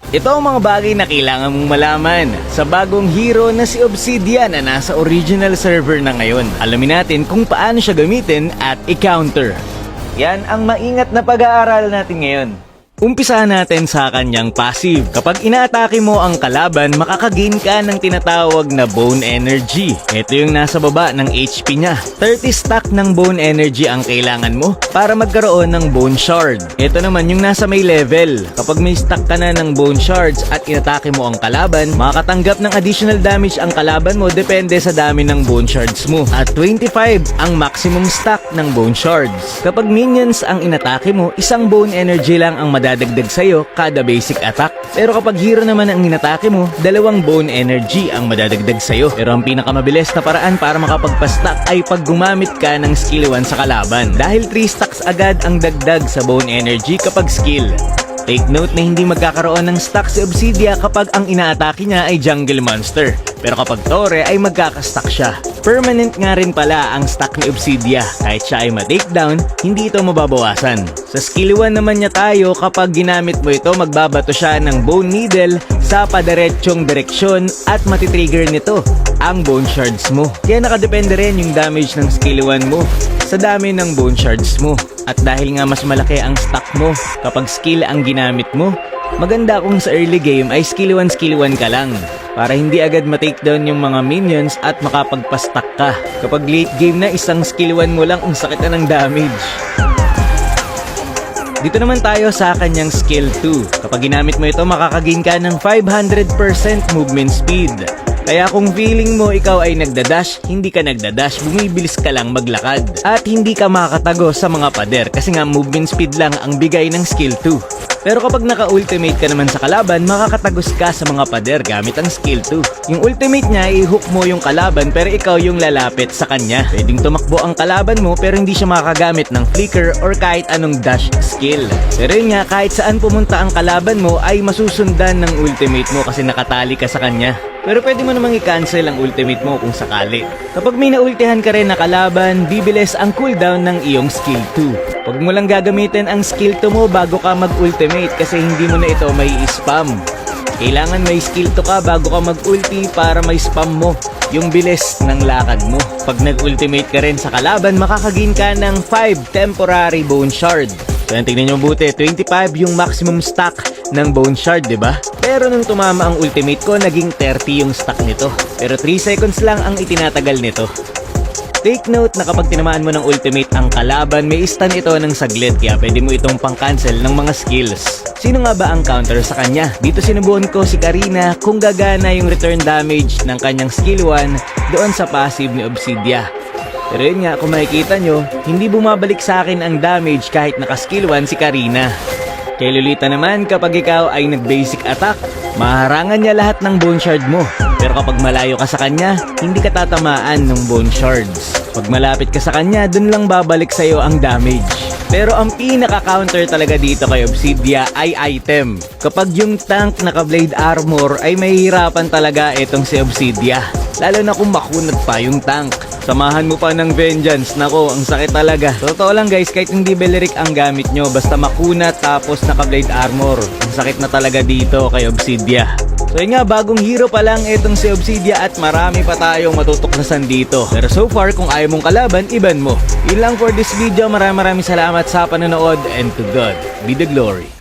Ito ang mga bagay na kailangan mong malaman sa bagong hero na si Obsidian na nasa original server na ngayon. Alamin natin kung paano siya gamitin at i-counter. Yan ang maingat na pag-aaral natin ngayon. Umpisahan natin sa kanyang passive. Kapag inaatake mo ang kalaban, makakagain ka ng tinatawag na bone energy. Ito yung nasa baba ng HP niya. 30 stack ng bone energy ang kailangan mo para magkaroon ng bone shard. Ito naman yung nasa may level. Kapag may stack ka na ng bone shards at inatake mo ang kalaban, makakatanggap ng additional damage ang kalaban mo depende sa dami ng bone shards mo. At 25 ang maximum stack ng bone shards. Kapag minions ang inatake mo, isang bone energy lang ang dadagdag sa'yo kada basic attack. Pero kapag hero naman ang inatake mo, 2 bone energy ang madadagdag sa'yo. Pero ang pinakamabilis na paraan para makapagpa-stack ay pag gumamit ka ng skill 1 sa kalaban. Dahil 3 stacks agad ang dagdag sa bone energy kapag skill. Take note na hindi magkakaroon ng stack si Obsidia kapag ang inaatake niya ay jungle monster. Pero kapag Torre ay magkakastack siya. Permanent nga rin pala ang stack ni Obsidia. Kahit siya ay ma-takedown, hindi ito mababawasan. Sa skill 1 naman niya tayo, kapag ginamit mo ito, magbabato siya ng bone needle sa padiretsyong direksyon at matitrigger nito ang bone shards mo. Kaya nakadepende rin yung damage ng skill 1 mo sa dami ng bone shards mo. At dahil nga mas malaki ang stack mo kapag skill ang ginamit mo, maganda kung sa early game ay skill 1 ka lang para hindi agad ma-takedown yung mga minions at makapagpa-stack ka. Kapag late game na, isang skill 1 mo lang ang sakit na ng damage. Dito naman tayo sa kanyang skill 2. Kapag ginamit mo ito, makakagain ka ng 500% movement speed. Kaya kung feeling mo ikaw ay nagdadash, hindi ka nagdadash, bumibilis ka lang maglakad. At hindi ka makakatago sa mga pader kasi nga movement speed lang ang bigay ng skill 2. Pero kapag naka-ultimate ka naman sa kalaban, makakatagos ka sa mga pader gamit ang skill 2. Yung ultimate niya, i-hook mo yung kalaban pero ikaw yung lalapit sa kanya. Pwedeng tumakbo ang kalaban mo pero hindi siya makagamit ng flicker or kahit anong dash skill. Pero yun nga, kahit saan pumunta ang kalaban mo ay masusundan ng ultimate mo kasi nakatali ka sa kanya. Pero pwede mo namang i-cancel ang ultimate mo kung sakali. Kapag may naultihan ka rin na kalaban, bibilis ang cooldown ng iyong skill 2. Huwag mo lang gagamitin ang skill 2 mo bago ka mag-ultimate kasi hindi mo na ito may spam. Kailangan may skill 2 ka bago ka mag-ulti para may spam mo yung bilis ng lakad mo. Pag nag-ultimate ka rin sa kalaban, makakagain ka ng 5 temporary bone shard. So yan, tignan nyo mabuti, 25 yung maximum stack ng bone shard, diba? Pero nung tumama ang ultimate ko, naging 30 yung stack nito. Pero 3 seconds lang ang itinatagal nito. Take note na kapag tinamaan mo ng ultimate ang kalaban, may stun ito ng saglit kaya pwede mo itong pang-cancel ng mga skills. Sino nga ba ang counter sa kanya? Dito sinubukan ko si Karina kung gagana yung return damage ng kanyang skill 1 doon sa passive ni Obsidia. Pero yun nga, kung makikita nyo, hindi bumabalik sa akin ang damage kahit naka-skill 1 si Karina. Kay Lolita naman, kapag ikaw ay nag-basic attack, maharangan niya lahat ng bone shard mo. Pero kapag malayo ka sa kanya, hindi ka tatamaan ng bone shards. Pag malapit ka sa kanya, dun lang babalik sa'yo ang damage. Pero ang pinaka-counter talaga dito kay Obsidia ay item. Kapag yung tank naka-blade armor ay mahihirapan talaga itong si Obsidia. Lalo na kung makunat pa yung tank. Samahan mo pa ng vengeance. Nako, ang sakit talaga. Totoo lang guys, kahit hindi Beleric ang gamit nyo, basta makunat tapos naka-blade armor, ang sakit na talaga dito kay Obsidia. So yun nga, bagong hero pa lang itong si Obsidia at marami pa tayong matutuklasan dito. Pero so far, kung ayaw mong kalaban, iban mo. Yun lang for this video. Maraming salamat sa panonood and to God be the glory.